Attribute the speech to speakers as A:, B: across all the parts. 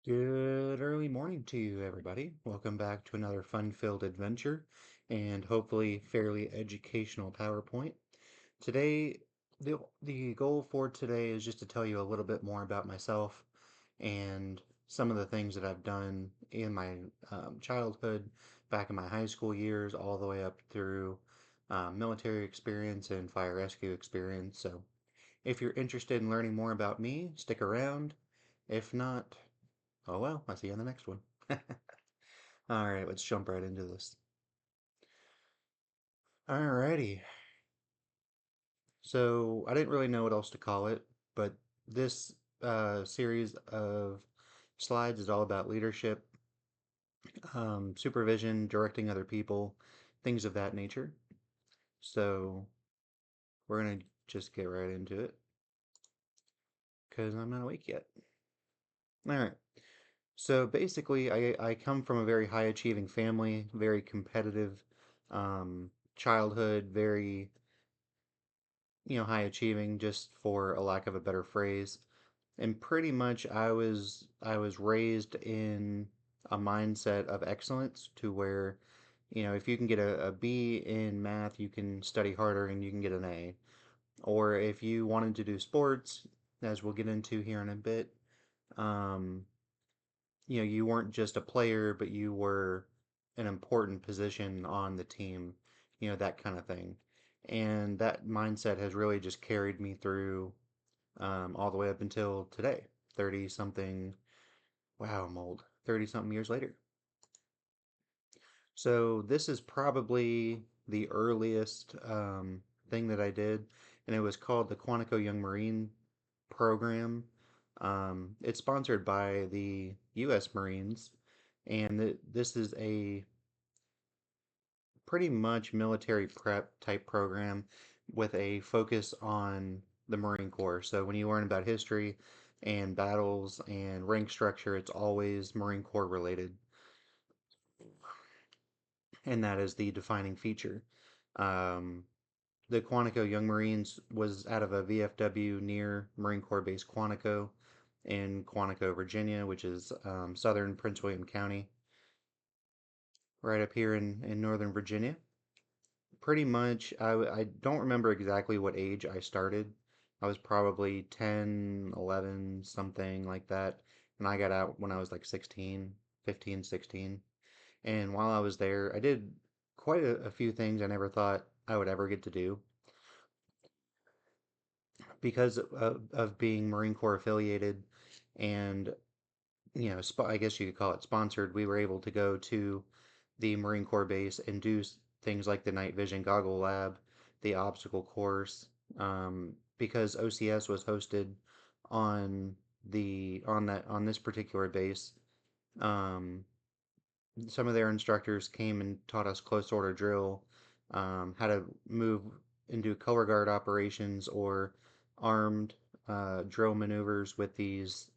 A: Good early morning to you, everybody. Welcome back to another fun-filled adventure and hopefully fairly educational PowerPoint. Today, the goal for today is just to tell you a little bit more about myself and some of the things that I've done in my childhood, back in my high school years, all the way up through military experience and fire rescue experience. So if you're interested in learning more about me, stick around. If not, oh well, I'll see you on the next one. All right, let's jump right into this. Alrighty. So I didn't really know what else to call it, but this series of slides is all about leadership, supervision, directing other people, things of that nature. So we're gonna just get right into it because I'm not awake yet. All right. So basically, I come from a very high achieving family, very competitive childhood, very high achieving, just for a lack of a better phrase. And pretty much I was raised in a mindset of excellence to where, if you can get a B in math, you can study harder and you can get an A. Or if you wanted to do sports, as we'll get into here in a bit, um, you weren't just a player, but you were an important position on the team, that kind of thing. And that mindset has really just carried me through all the way up until today, 30 something. Wow, I'm old. 30 something years later. So this is probably the earliest thing that I did, and it was called the Quantico Young Marine Program. It's sponsored by the U.S. Marines, and this is a pretty much military prep type program with a focus on the Marine Corps. So when you learn about history and battles and rank structure, it's always Marine Corps related, and that is the defining feature. Um, the Quantico Young Marines was out of a VFW near Marine Corps Base Quantico in Quantico, Virginia, which is southern Prince William County, right up here in northern Virginia. Pretty much, I don't remember exactly what age I started. I was probably 10, 11, something like that. And I got out when I was like 16, 15, 16. And while I was there, I did quite a few things I never thought I would ever get to do because of being Marine Corps affiliated and, I guess you could call it sponsored. We were able to go to the Marine Corps base and do things like the night vision goggle lab, the obstacle course, because OCS was hosted on this particular base. Um, some of their instructors came and taught us close order drill, how to move and do color guard operations or armed drill maneuvers with these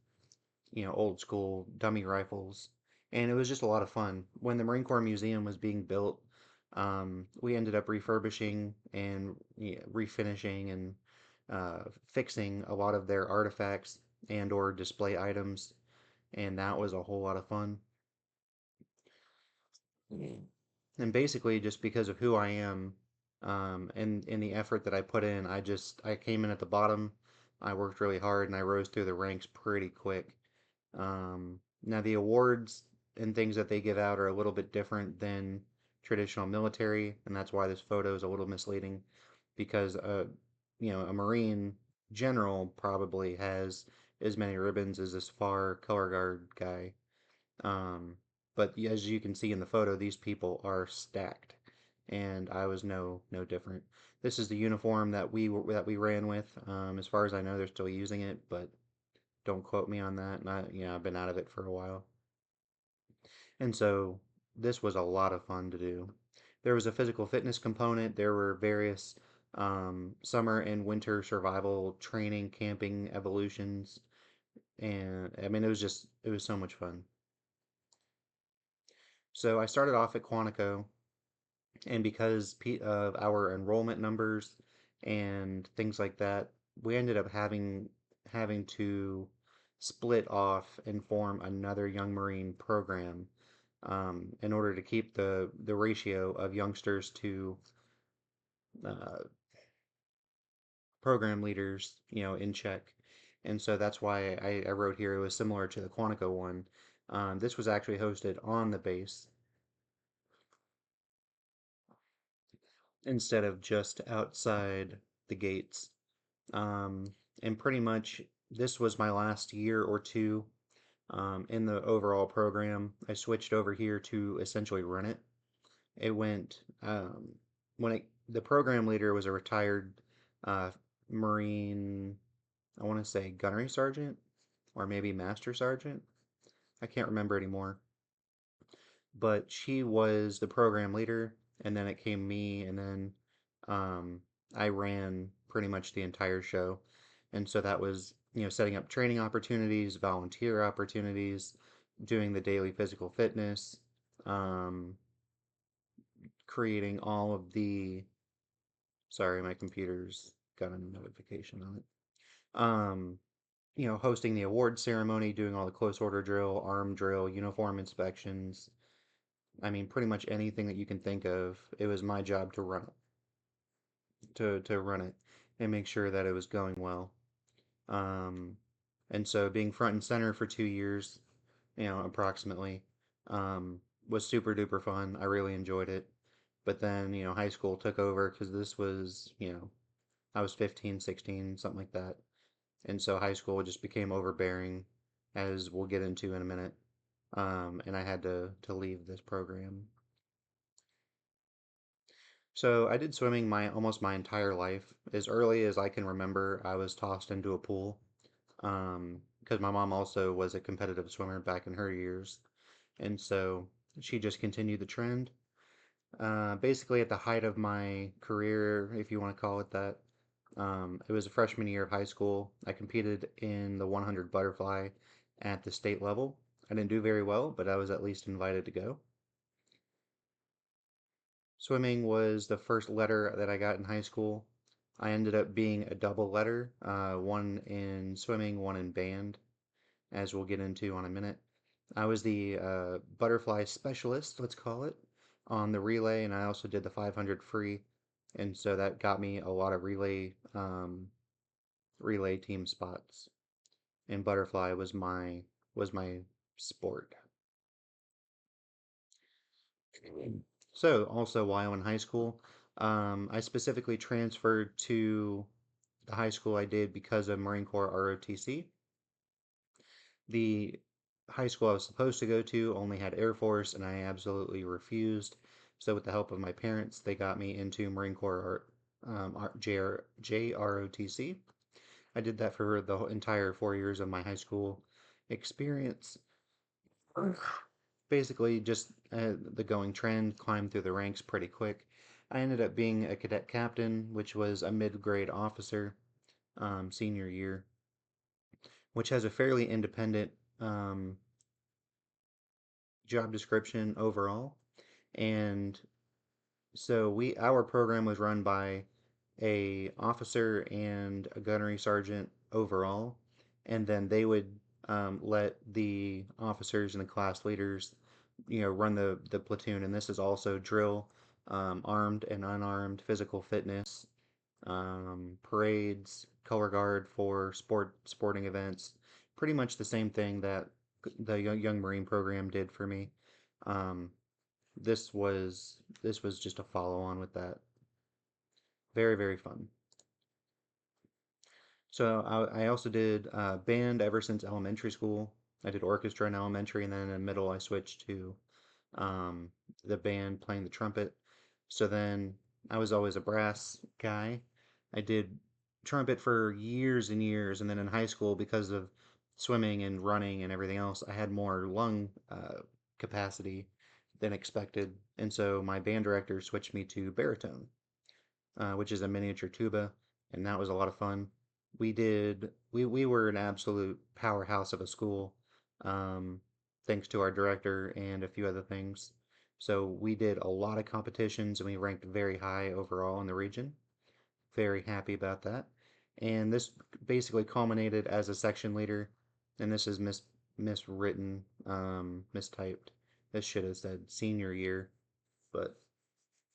A: old school dummy rifles. And it was just a lot of fun. When the Marine Corps Museum was being built, we ended up refurbishing and refinishing and fixing a lot of their artifacts and or display items, and that was a whole lot of fun. And basically, just because of who I am, and in the effort that I put in, I came in at the bottom. I worked really hard and I rose through the ranks pretty quick. Now, the awards and things that they give out are a little bit different than traditional military, and that's why this photo is a little misleading because, a Marine general probably has as many ribbons as this far color guard guy. Um, but as you can see in the photo, these people are stacked, and I was no different. This is the uniform that we ran with. As far as I know, they're still using it, but don't quote me on that. I've been out of it for a while. And so this was a lot of fun to do. There was a physical fitness component. There were various summer and winter survival training, camping evolutions, and I mean it was so much fun. So I started off at Quantico, and because of our enrollment numbers and things like that, we ended up having to split off and form another Young Marine program in order to keep the ratio of youngsters to uh, program leaders, in check. And so that's why I wrote here it was similar to the Quantico one. This was actually hosted on the base instead of just outside the gates. Um, and pretty much this was my last year or two in the overall program. I switched over here to essentially run it. It went when the program leader was a retired uh, Marine, I want to say gunnery sergeant or maybe master sergeant. I can't remember anymore. But she was the program leader, and then it came me, and then um, I ran pretty much the entire show. And so that was, setting up training opportunities, volunteer opportunities, doing the daily physical fitness, um, creating all of the, sorry, my computer's got a notification on it. Hosting the award ceremony, doing all the close order drill, arm drill, uniform inspections. I mean, pretty much anything that you can think of, it was my job to run it, to run it and make sure that it was going well. Um, and so being front and center for 2 years, approximately, um, was super duper fun. I really enjoyed it. But then, high school took over because this was, I was 15, 16, something like that. And so high school just became overbearing, as we'll get into in a minute. And I had to leave this program. So I did swimming my almost my entire life. As early as I can remember, I was tossed into a pool. Because my mom also was a competitive swimmer back in her years, and so she just continued the trend. Basically, at the height of my career, if you want to call it that, it was a freshman year of high school. I competed in the 100 butterfly at the state level. I didn't do very well, but I was at least invited to go. Swimming was the first letter that I got in high school. I ended up being a double letter, one in swimming, one in band, as we'll get into on a minute. I was the butterfly specialist, let's call it, on the relay, and I also did the 500 free, and so that got me a lot of relay team spots. And butterfly was my sport. So also while in high school, I specifically transferred to the high school I did because of Marine Corps ROTC. The high school I was supposed to go to only had Air Force, and I absolutely refused. So, with the help of my parents, they got me into Marine Corps JROTC. I did that for the entire 4 years of my high school experience. Basically, just the going trend, climbed through the ranks pretty quick. I ended up being a cadet captain, which was a mid grade officer, senior year, which has a fairly independent um, job description overall. And so our program was run by a officer and a gunnery sergeant overall, and then they would let the officers and the class leaders, run the platoon. And this is also drill, armed and unarmed, physical fitness, parades, color guard for sporting events. Pretty much the same thing that the Young Marine program did for me. Um, this was just a follow on with that. Very, very fun. So I also did band ever since elementary school. I did orchestra in elementary, and then in middle I switched to um, the band playing the trumpet. So then I was always a brass guy. I did trumpet for years and years, and then in high school, because of swimming and running and everything else, I had more lung capacity than expected, and so my band director switched me to baritone, which is a miniature tuba, and that was a lot of fun. We were an absolute powerhouse of a school, um, thanks to our director and a few other things. So we did a lot of competitions and we ranked very high overall in the region. Very happy about that. And this basically culminated as a section leader. and this is miswritten, mistyped. This should have said senior year, but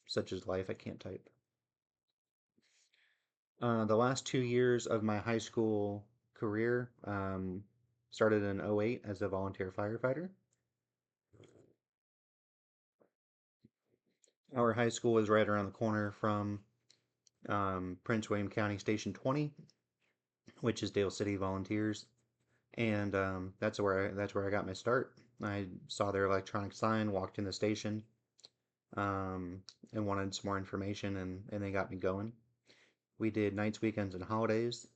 A: such is life, I can't type. The last 2 years of my high school career started in '08 as a volunteer firefighter. Our high school is right around the corner from Prince William County Station 20, which is Dale City Volunteers, and that's where I got my start. I saw their electronic sign, walked in the station, um, and wanted some more information, and they got me going. We did nights, weekends, and holidays.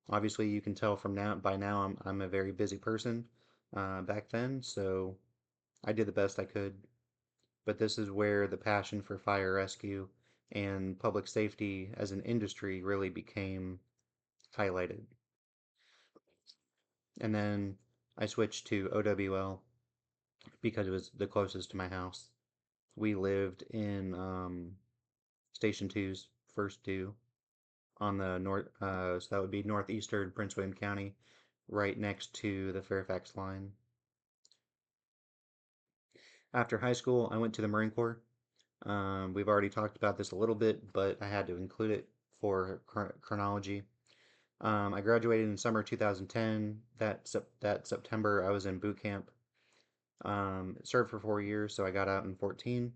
A: Obviously, you can tell from now by now I'm a very busy person back then, so I did the best I could. But this is where the passion for fire rescue and public safety as an industry really became highlighted. And then I switched to OWL because it was the closest to my house. We lived in Station Two's first due on the north, so that would be northeastern Prince William County, right next to the Fairfax line. After high school, I went to the Marine Corps. We've already talked about this a little bit, but I had to include it for chronology. I graduated in summer 2010. That September, I was in boot camp. Served for 4 years, so I got out in 14,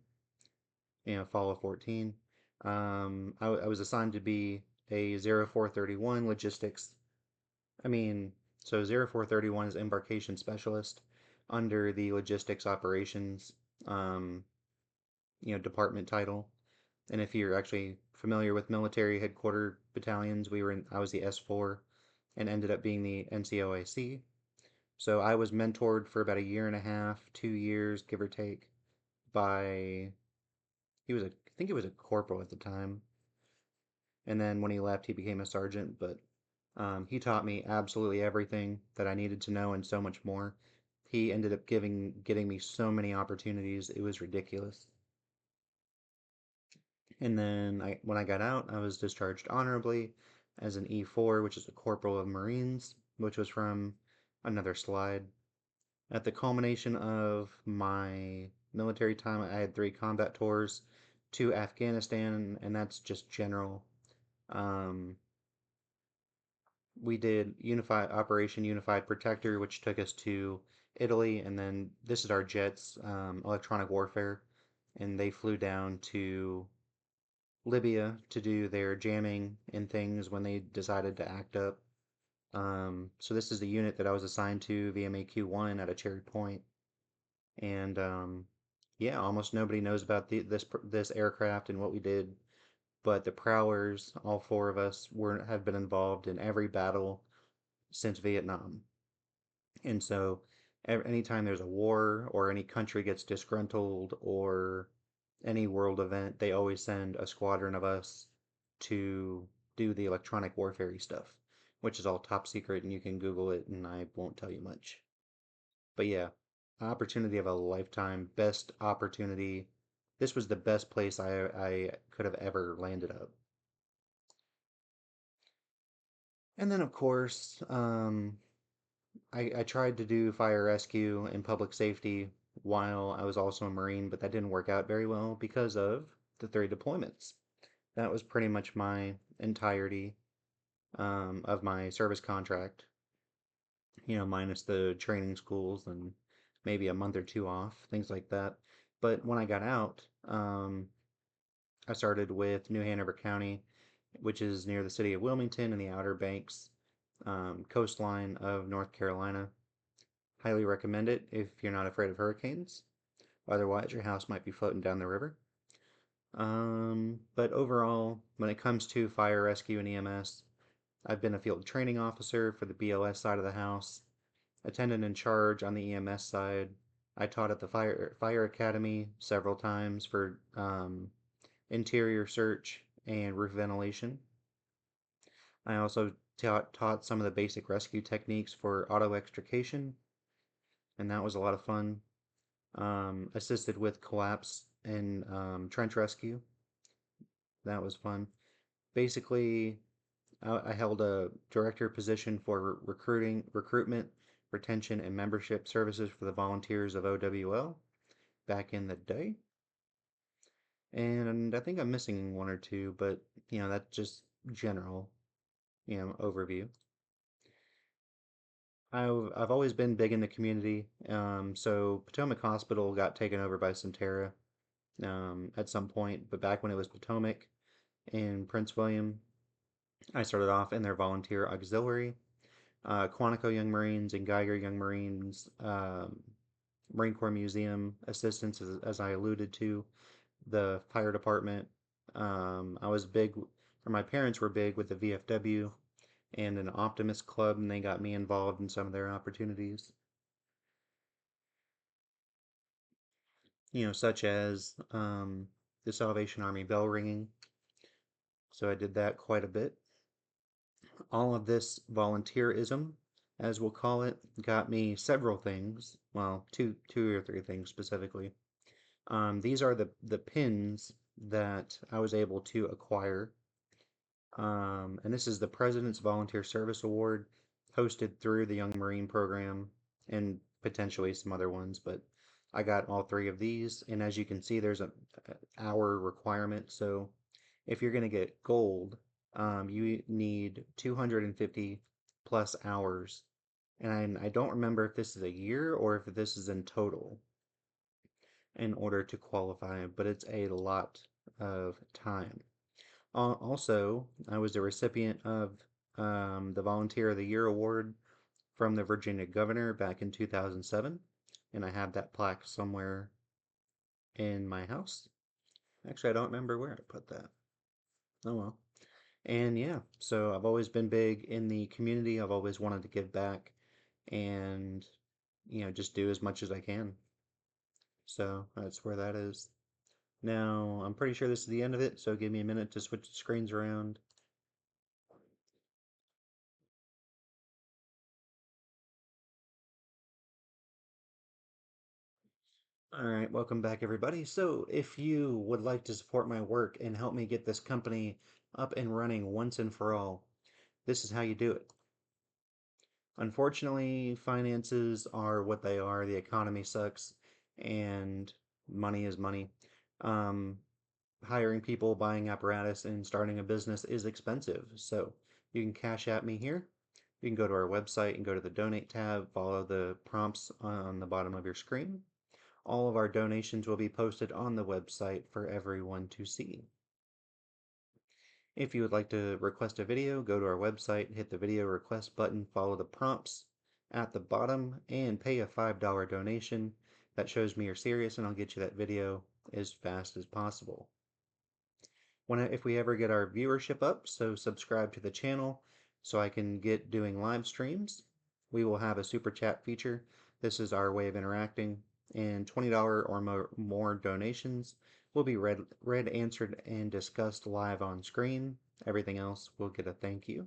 A: fall of 14. I was assigned to be a 0431 logistics. I mean, so 0431 is embarkation specialist under the logistics operations, um, department title. And if you're actually familiar with military headquarter battalions, I was the S4 and ended up being the NCOIC. So I was mentored for about a year and a half, 2 years, give or take, by I think he was a corporal at the time. And then when he left, he became a sergeant. But he taught me absolutely everything that I needed to know and so much more. He ended up getting me so many opportunities. It was ridiculous. And then when I got out, I was discharged honorably as an E4, which is a corporal of Marines, which was from another slide. At the culmination of my military time, I had 3 combat tours to Afghanistan, and that's just general. Um, we did Operation Unified Protector, which took us to Italy, and then this is our jets, electronic warfare, and they flew down to Libya to do their jamming and things when they decided to act up. So this is the unit that I was assigned to, VMAQ-1 at a Cherry Point, and yeah, almost nobody knows about this aircraft and what we did, but the Prowlers, all 4 of us, have been involved in every battle since Vietnam. And so anytime there's a war or any country gets disgruntled or any world event, they always send a squadron of us to do the electronic warfare stuff, which is all top secret and you can Google it and I won't tell you much. But yeah, opportunity of a lifetime, best opportunity. This was the best place I could have ever landed up. And then, of course, I tried to do fire rescue and public safety while I was also a Marine, but that didn't work out very well because of the 3 deployments. That was pretty much my entirety of my service contract, minus the training schools and maybe a month or 2 off, things like that. But when I got out, I started with New Hanover County, which is near the city of Wilmington and the Outer Banks coastline of North Carolina. Highly recommend it if you're not afraid of hurricanes. Otherwise, your house might be floating down the river. But overall, when it comes to fire rescue and EMS, I've been a field training officer for the BLS side of the house, attendant in charge on the EMS side. I taught at the fire academy several times for interior search and roof ventilation. I also taught some of the basic rescue techniques for auto extrication, and that was a lot of fun. Assisted with collapse and trench rescue. That was fun. Basically, I held a director position for recruitment retention and membership services for the volunteers of OWL back in the day. And I think I'm missing one or two, but that's just general, overview. I've always been big in the community. So Potomac Hospital got taken over by Centera at some point, but back when it was Potomac in Prince William, I started off in their volunteer auxiliary. Quantico Young Marines and Geiger Young Marines, Marine Corps Museum assistants, as I alluded to, the fire department. I was big, or my parents were big with the VFW and an Optimist Club, and they got me involved in some of their opportunities. Such as the Salvation Army bell ringing. So I did that quite a bit. All of this volunteerism, as we'll call it, got me several things. Well, two or three things specifically. These are the pins that I was able to acquire. And this is the President's Volunteer Service Award, hosted through the Young Marine Program and potentially some other ones, but I got all three of these. And as you can see, there's a hour requirement. So if you're going to get gold, you need 250 plus hours. And I don't remember if this is a year or if this is in total in order to qualify, but it's a lot of time. Also, I was the recipient of the Volunteer of the Year award from the Virginia governor back in 2007, and I have that plaque somewhere in my house. Actually, I don't remember where I put that. Oh well. And yeah, so I've always been big in the community. I've always wanted to give back and, just do as much as I can. So that's where that is. Now, I'm pretty sure this is the end of it, so give me a minute to switch the screens around. All right, welcome back, everybody. So, if you would like to support my work and help me get this company up and running once and for all, this is how you do it. Unfortunately, finances are what they are. The economy sucks, and money is money. Um, Hiring people, buying apparatus, and starting a business is expensive. So, you can cash at me here. You can go to our website and go to the donate tab, follow the prompts on the bottom of your screen. All of our donations will be posted on the website for everyone to see. If you would like to request a video, go to our website, hit the video request button, follow the prompts at the bottom, and pay a $5 donation. That shows me you're serious, and I'll get you that video as fast as possible. If we ever get our viewership up, so subscribe to the channel so I can get doing live streams. We will have a super chat feature. This is our way of interacting, and $20 or more donations will be read, answered, and discussed live on screen. Everything else will get a thank you.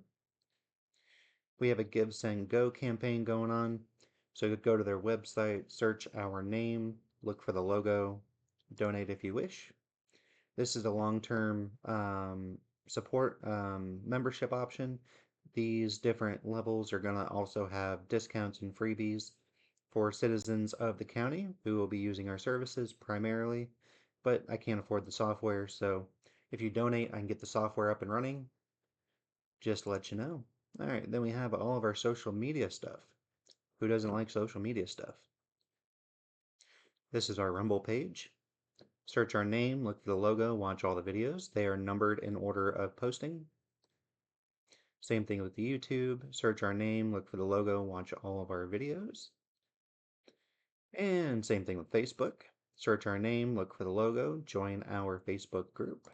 A: We have a Give, Send, Go campaign going on. So go to their website, search our name, look for the logo, donate if you wish. This is a long-term support membership option. These different levels are going to also have discounts and freebies for citizens of the county who will be using our services primarily, but I can't afford the software, so if you donate, I can get the software up and running. Just to let you know. All right, then we have all of our social media stuff. Who doesn't like social media stuff? This is our Rumble page. Search our name, look for the logo, watch all the videos. They are numbered in order of posting. Same thing with the YouTube. Search our name, look for the logo, watch all of our videos. And same thing with Facebook. Search our name, look for the logo, join our Facebook group.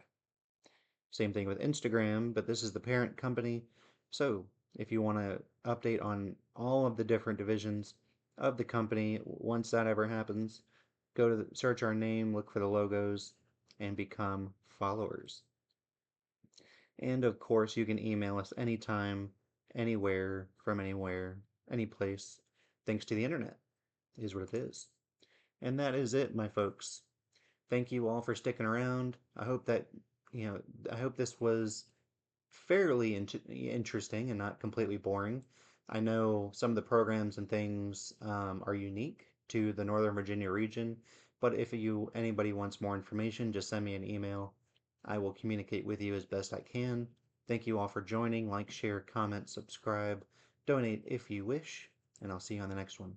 A: Same thing with Instagram, but this is the parent company. So if you want to update on all of the different divisions of the company, once that ever happens, go to search our name, look for the logos, and become followers. And of course, you can email us anytime, anywhere, from anywhere, any place, thanks to the internet, is what it is. And that is it, my folks. Thank you all for sticking around. I hope that, I hope this was fairly interesting and not completely boring. I know some of the programs and things are unique to the Northern Virginia region, but if anybody wants more information, just send me an email. I will communicate with you as best I can. Thank you all for joining. Like, share, comment, subscribe, donate if you wish, and I'll see you on the next one.